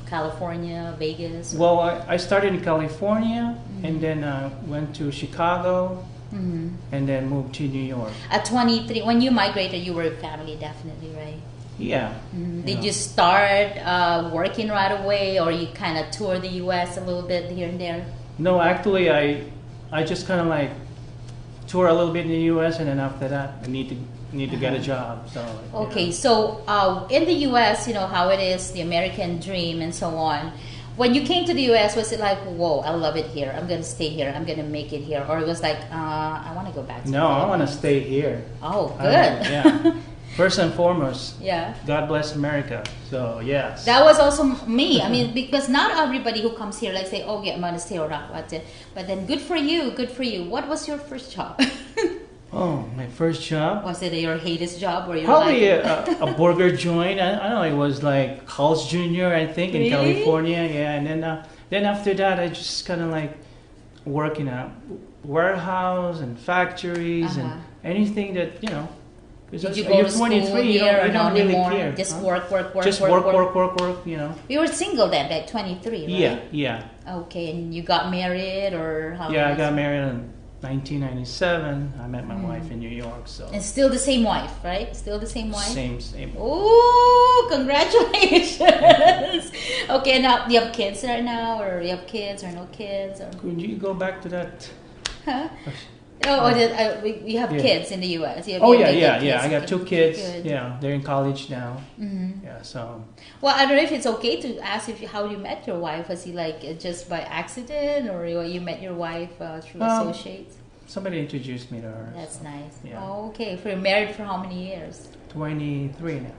California, Vegas? Well, I started in California and then went to Chicago and then moved to New York. At 23, when you migrated, you were a family, definitely, right? Yeah. Did you start working right away, or you kind of toured the U.S. a little bit here and there? No, actually, I just kind of like tour a little bit in the U.S. and then after that, I need to get a job. So. Okay, so in the U.S., you know how it is, the American dream and so on. When you came to the U.S., was it like, whoa, I love it here, I'm going to stay here, I'm going to make it here? Or it was like, I want to go back to No, I want to stay here. Oh, good. Yeah. First and foremost, yeah. God bless America. So, yes. That was also me. I mean, because not everybody who comes here like say, oh, yeah, I'm going to stay or not. But then good for you, good for you. What was your first job? Oh, my first job? Was it your hatest job? Or Probably a burger joint. I don't know, it was like Carl's Jr., I think, in California. Yeah, and then after that, I just kind of like work in a warehouse and factories and anything that, you know. Did you go to school here or not anymore? Care. Just work, just work, you know. You were single then, at 23, right? Yeah. Okay, and you got married or how? Yeah, I got married in 1997. I met my wife in New York, so. And still the same wife, right? Still the same wife? Same. Ooh, congratulations. Okay, now, do you have kids right now? Or you have kids or no kids? Or? Could you go back to that? Huh? We have kids in the U.S. Yeah. I got 2 kids. Good. Yeah, they're in college now. Yeah, so. Well, I don't know if it's okay to ask how you met your wife. Was he like just by accident, or you met your wife through associates? Somebody introduced me to her. That's nice. Yeah. Oh, okay. You're married for how many years? 23 now.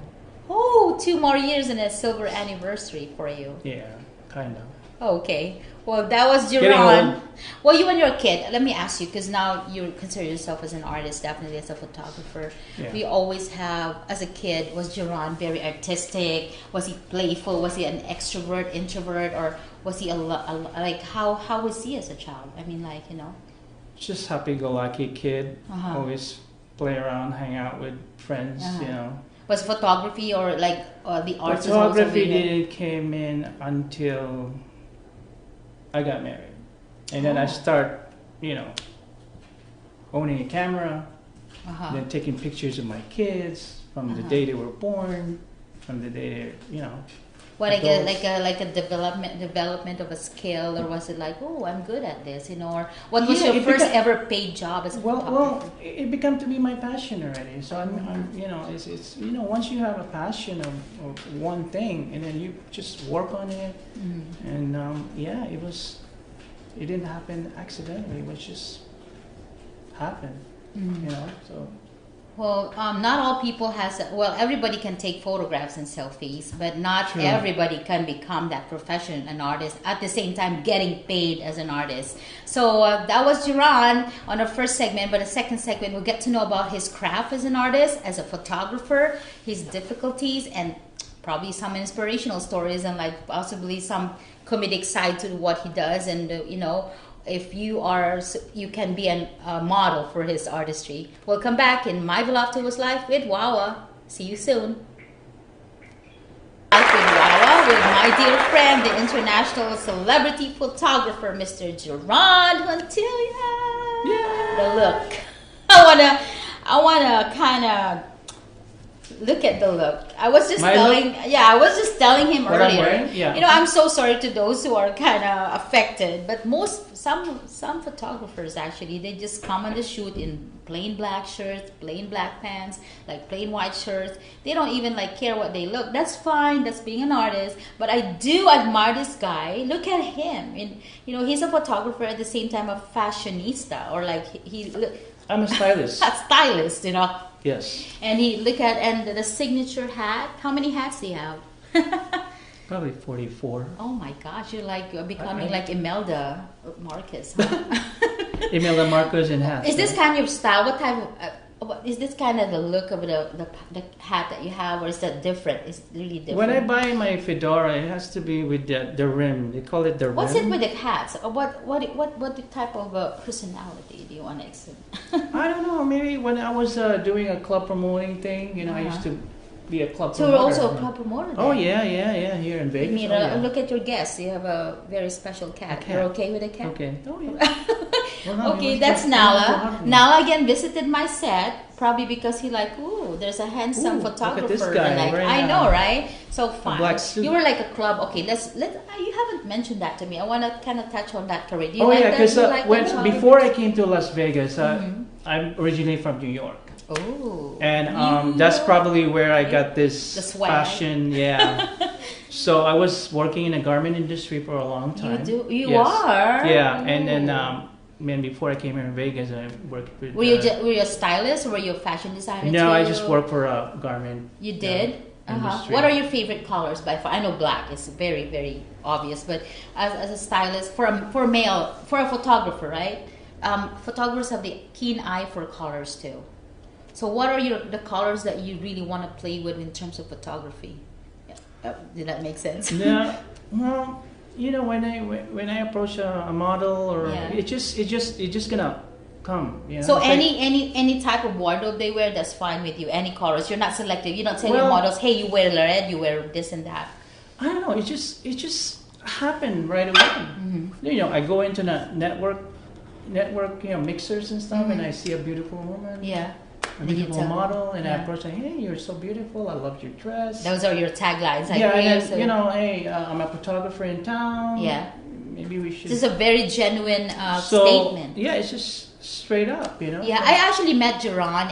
Oh, 2 more years and a silver anniversary for you. Yeah, kind of. Okay. Well, that was Jerron. Well, you and your kid, let me ask you, because now you consider yourself as an artist, definitely as a photographer. Yeah. We always have, as a kid, was Jerron very artistic? Was he playful? Was he an extrovert, introvert? Or was he like, how was he as a child? I mean, like, you know. Just happy-go-lucky kid. Always play around, hang out with friends, you know. Was photography or like the arts? Photography didn't came in until I got married, and then I start, you know, owning a camera, then taking pictures of my kids from the day they were born, from the day they, you know. What like a development of a skill, or was it like, oh, I'm good at this, you know? Or what was your first ever paid job as a photographer? Well, it became to be my passion already. So I'm you know, it's you know, once you have a passion of one thing, and then you just work on it, and it didn't happen accidentally. It was just happened, you know. So. Well, not all people everybody can take photographs and selfies, but not everybody can become that profession, an artist, at the same time getting paid as an artist. So that was Jerron on our first segment, but the second segment we'll get to know about his craft as an artist, as a photographer, his difficulties, and probably some inspirational stories, and like possibly some comedic side to what he does, and you know, if you can be a model for his artistry. We'll come back in My Voluptuous Life with Wawa. See you soon. Life with Wawa with my dear friend, the international celebrity photographer, Mr. Jerron Huntilla. Yeah. The look. I wanna kind of look at the look. I was just telling him earlier. Yeah. You know, I'm so sorry to those who are kind of affected, but some photographers actually, they just come on the shoot in plain black shirts, plain black pants, like plain white shirts. They don't even like care what they look. That's fine. That's being an artist. But I do admire this guy. Look at him. And you know, he's a photographer at the same time a fashionista, or like I'm a stylist. A stylist, you know. Yes. And the signature hat. How many hats do you have? Probably 44. Oh my gosh, you're becoming like Imelda Marcus, huh? Imelda Marcos in hats. Is this kind of your style? What type of is this kind of the look of the hat that you have, or is that different? It's really different. When I buy my fedora, it has to be with the rim. They call it the rim. What's it with the hats? Or what type of personality do you want to exhibit? I don't know. Maybe when I was doing a club promoting thing, I used to be a club so promoter. you're also a club promoter then? Oh yeah, here in Vegas. Look at your guests. You have a very special cat. You're okay with a cat? Okay. Oh yeah. Okay, that's Nala. Nala again visited my set, probably because he like, ooh, there's a handsome photographer. Look at this guy. Like, I know, right? So fun. Black suit. You were like a club. Okay, let's. You haven't mentioned that to me. I want to kind of touch on that career. Do you oh like yeah, that? because before I came to Las Vegas, I'm originally from New York. Oh. And that's probably where I got this passion. Yeah. So I was working in the garment industry for a long time. You are. Yeah, and then before I came here in Vegas, I worked with. Were you a stylist or were you a fashion designer? No, too? I just worked for a garment. You did. Industry. What are your favorite colors by far? I know black is very, very obvious, but as a stylist, for a photographer, right? Photographers have the keen eye for colors too. So what are the colors that you really want to play with in terms of photography? Yeah. Did that make sense? Yeah. Well, when I approach a model or it just gonna come. So any type of wardrobe they wear, that's fine with you. Any colors, you're not selective. You're not telling your models, hey, you wear red, you wear this and that. I don't know. It just happened right away. I go into the network, mixers and stuff, and I see a beautiful woman. Yeah. A beautiful model, and I approach her, hey, you're so beautiful, I love your dress. Those are your taglines. Like, and then, hey, I'm a photographer in town. Yeah. Maybe we should. This is a very genuine statement. Yeah, it's just straight up, Yeah, I actually met Jerron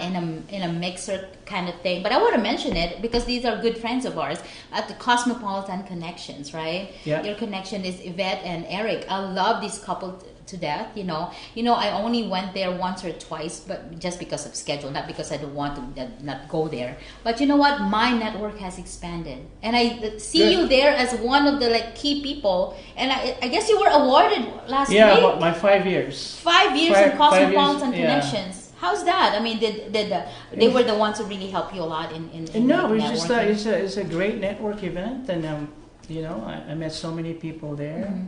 in a mixer kind of thing, but I want to mention it because these are good friends of ours at the Cosmopolitan Connections, right? Yeah. Your connection is Yvette and Eric. I love this couple to death. I only went there once or twice, but just because of schedule, not because I don't want to not go there. But you know what? My network has expanded, and I see you there as one of the key people. And I guess you were awarded last week. Yeah, my 5 years. 5 years in Cosmopolitan Connections. How's that? I mean, they were the ones who really helped you a lot in No, it's just it's a great network event, and I met so many people there. Mm-hmm.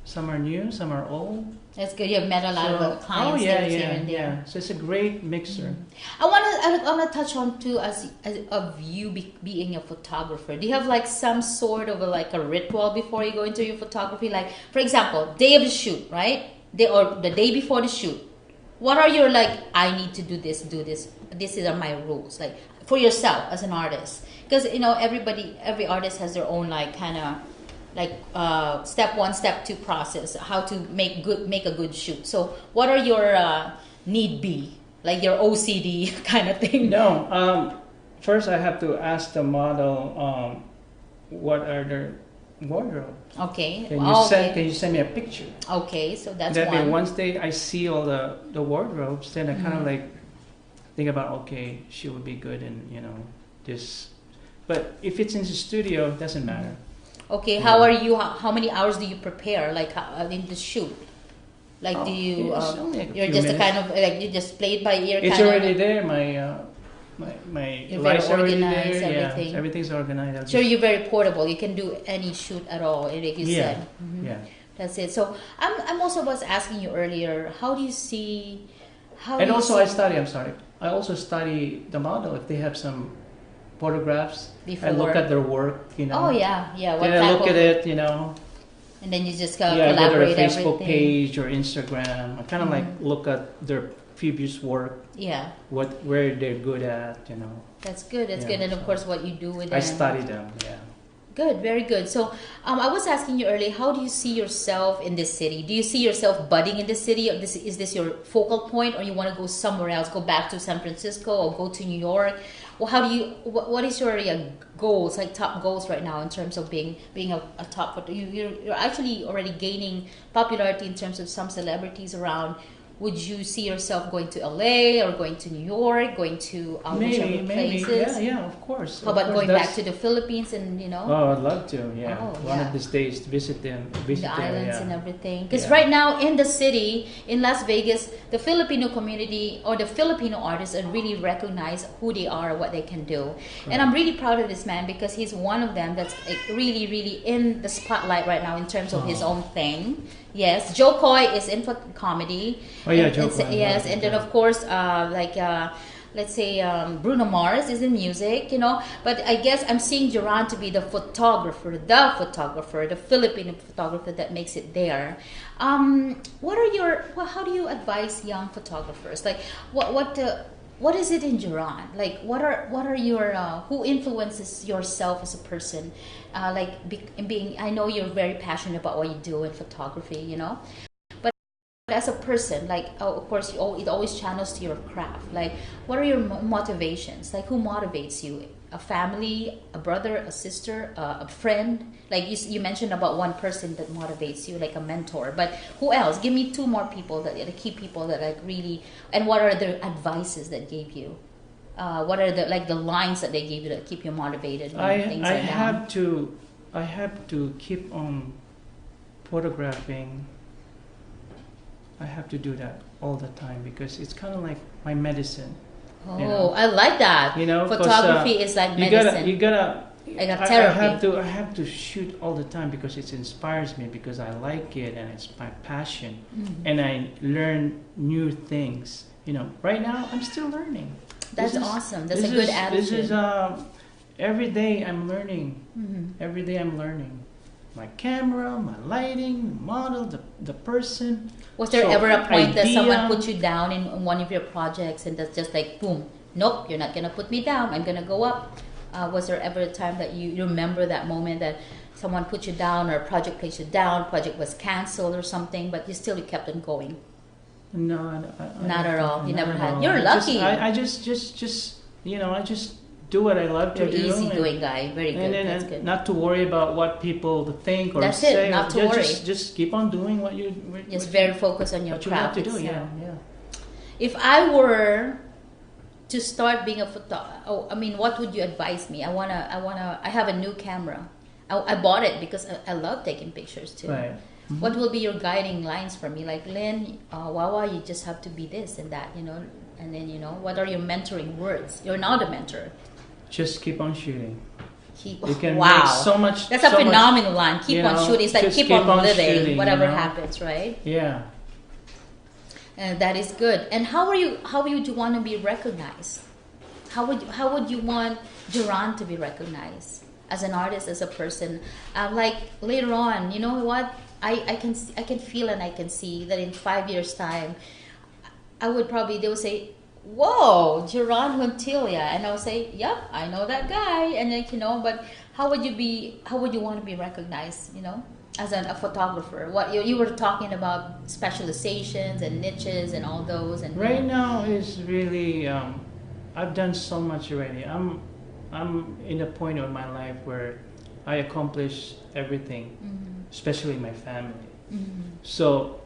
Some are new, some are old. That's good. You've met a lot of clients here and there. Yeah. So it's a great mixer. Mm-hmm. I want to touch on too as of you being a photographer. Do you have some sort of a ritual before you go into your photography? Like, for example, day of the shoot, right? Or the day before the shoot. What are your I need to do this. These are my rules. For yourself as an artist, because every artist has their own kind of. Step 1, step 2 process, how to make a good shoot. So what are your need be, your OCD kind of thing? No, first I have to ask the model what are their wardrobe. Okay. Can you send me a picture? Okay, so that's that one. Once I see all the wardrobes, then I kind of think about, okay, she would be good in this. But if it's in the studio, it doesn't matter. Okay, how are you? How many hours do you prepare? In the shoot, do you? You're just minutes. a kind of you just play it by ear. It's already there. My lights are already there. Everything. Yeah, everything's organized. So you're very portable. You can do any shoot at all, like you said. Mm-hmm. Yeah. That's it. So I'm also was asking you earlier. How do you see? I also study the model if they have some photographs. Before. I look at their work, Oh yeah. What then I look at it, And then you just collaborate go to their Facebook everything. page or Instagram. I kind of look at their previous work. Yeah. Where they're good at, That's good. That's good. And of course, what you do with them. I study them. Yeah. Good, very good. So, I was asking you earlier, how do you see yourself in this city? Do you see yourself budding in this city? Or is this your focal point, or you want to go somewhere else? Go back to San Francisco or go to New York? Well, what is your goals, top goals right now in terms of being a top? You're actually already gaining popularity in terms of some celebrities around. would you see yourself going to LA or going to New York, going to whichever places? Yeah, of course. How about going back to the Philippines and Oh, I'd love to. Yeah, one yeah. of these days to visit them, the islands and everything. Because right now in the city, in Las Vegas, the Filipino community or the Filipino artists are really recognize who they are, what they can do. And I'm really proud of this man because he's one of them that's like really, really in the spotlight right now in terms of his own thing. Yes, Joe Coy is in for comedy. Oh yeah, Joe Coy. Yes, and then of course, let's say Bruno Mars is in music, But I guess I'm seeing Duran to be the photographer, the Filipino photographer that makes it there. How do you advise young photographers? Like, what is it in Duran? Like, what are your who influences yourself as a person? I know you're very passionate about what you do in photography, But as a person, of course, it always channels to your craft. Like, what are your motivations? Like, who motivates you? A family, a brother, a sister, a friend? Like you mentioned about one person that motivates you, like a mentor. But who else? Give me two more people, the key people that really. And what are the advices that gave you? What are the lines that they gave you that keep you motivated when things are down? I have to keep on photographing. I have to do that all the time because it's kind of like my medicine. Oh, I like that. Photography is like medicine. You gotta. Like a therapy. I have to shoot all the time because it inspires me, because I like it and it's my passion, and I learn new things. Right now I'm still learning. That's awesome. That's a good attitude. This is every day I'm learning. Every day I'm learning. My camera, my lighting, the model, the person. Was there ever a point that someone put you down in one of your projects and that's just like, boom, nope, you're not going to put me down, I'm going to go up? Was there ever a time that you remember that moment that someone put you down or a project placed you down, project was canceled or something, but you kept on going? No, not at all. You never had. You're lucky. I just I just do what I love to do. You're easy going guy. Very good. That's good. Not to worry about what people think or That's say. That's it. Not to worry. Just keep on doing what you. Just very focused on your craft. What you have to do. Yeah. If I were to start being a photographer, what would you advise me? I have a new camera. I bought it because I love taking pictures too. Right. Mm-hmm. What will be your guiding lines for me? Like, Lynn, Wawa, you just have to be this and that, And then, what are your mentoring words? You're now the mentor. Just keep on shooting. You can make so much. That's a phenomenal line. Keep on shooting. It's like keep on living, shooting, whatever happens, right? Yeah. And that is good. And how would you want to be recognized? How would you want Duran to be recognized as an artist, as a person? Like later on, you know what? I can feel and I can see that in 5 years' time, they will say, whoa, Duran Hontilia, and I'll say, yep, I know that guy, and but how would you want to be recognized, as a photographer? What you were talking about, specializations and niches and all those, and right now is really I've done so much already. I'm in a point of my life where I accomplished everything, especially my family. So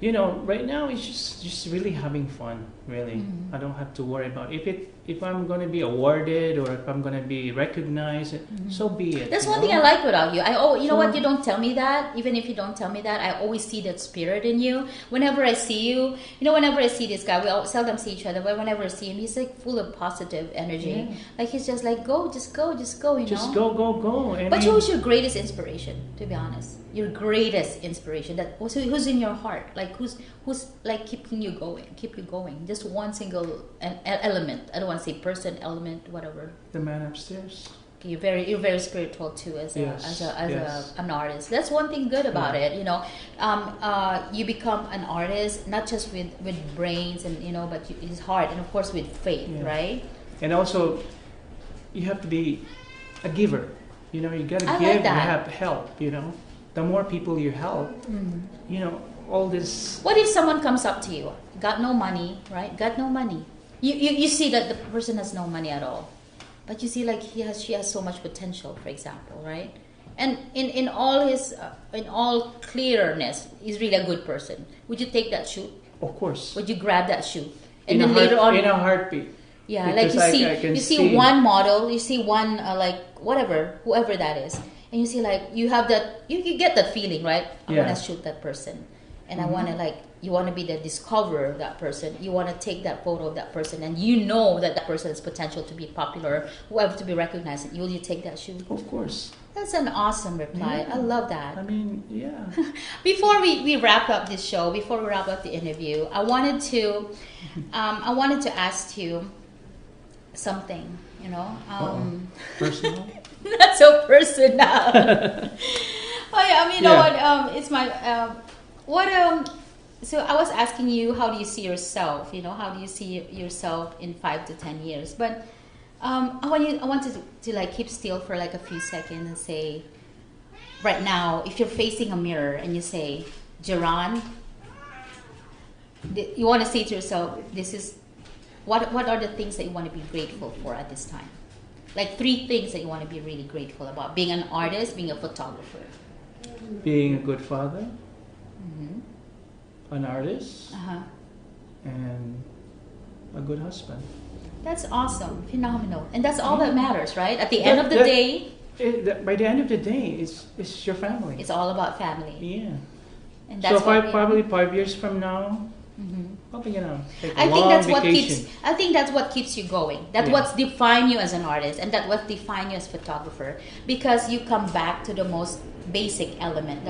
right now it's just really having fun. Really, I don't have to worry about if I'm going to be awarded or if I'm going to be recognized. So be it. That's one thing I like about you. What, you don't tell me that. Even if you don't tell me that, I always see that spirit in you. Whenever I see you, whenever I see this guy, we all seldom see each other, but whenever I see him, he's like full of positive energy. Yeah. Like he's just like, just go. Just go. But who's your greatest inspiration? To be honest, your greatest inspiration. Who's in your heart? Like who's like keeping you going? Just one single element. I don't want to say person, element, whatever. The man upstairs. Okay, you're very spiritual too as an artist. That's one thing good about it. You become an artist not just with brains and but his heart and of course with faith, right? And also, you have to be a giver. You gotta give. Like that. You have help. The more people you help, all this. What if someone comes up to you, got no money, right? Got no money. You see that the person has no money at all, but you see like she has so much potential, for example, right? And in all clearness, he's really a good person. Would you take that shoot? Of course. Would you grab that shoe? And In then a later on, in a heartbeat. yeah, Because like I can you see see. one model, you see one like whatever, whoever that is, and you see like you have that, you get that feeling, right? I Yeah. want to shoot that person, and I Mhm. want to like, you want to be the discoverer of that person. You want to take that photo of that person, and you know that that person has potential to be popular, whoever to be recognized. Will you take that shoe? Of course. That's an awesome reply. Yeah. I love that. I mean, yeah. Before we wrap up this show, before we wrap up the interview, I wanted to ask you something. You know, Personal. not so personal. Oh yeah, I mean, you know Yeah. what? It's my So I was asking you, how do you see yourself? You know, how do you see yourself in 5 to 10 years? But I want to like keep still for like a few seconds and say, right now, if you're facing a mirror and you say, Jaron, you want to say to yourself, this is what are the things that you want to be grateful for at this time? Like 3 things that you want to be really grateful about: being an artist, being a photographer, Being a good father, mm-hmm. an artist, Uh-huh. and a good husband. That's awesome, phenomenal, and that's all that matters, right? At the end of the day, By the end of the day, it's your family. it's all about family, Yeah. and So that's what probably 5 years from now, Mhm. probably take a I think long that's vacation. I think that's what keeps you going. That's Yeah. what's define you as an artist, and that's what define you as photographer, because you come back to the most basic element,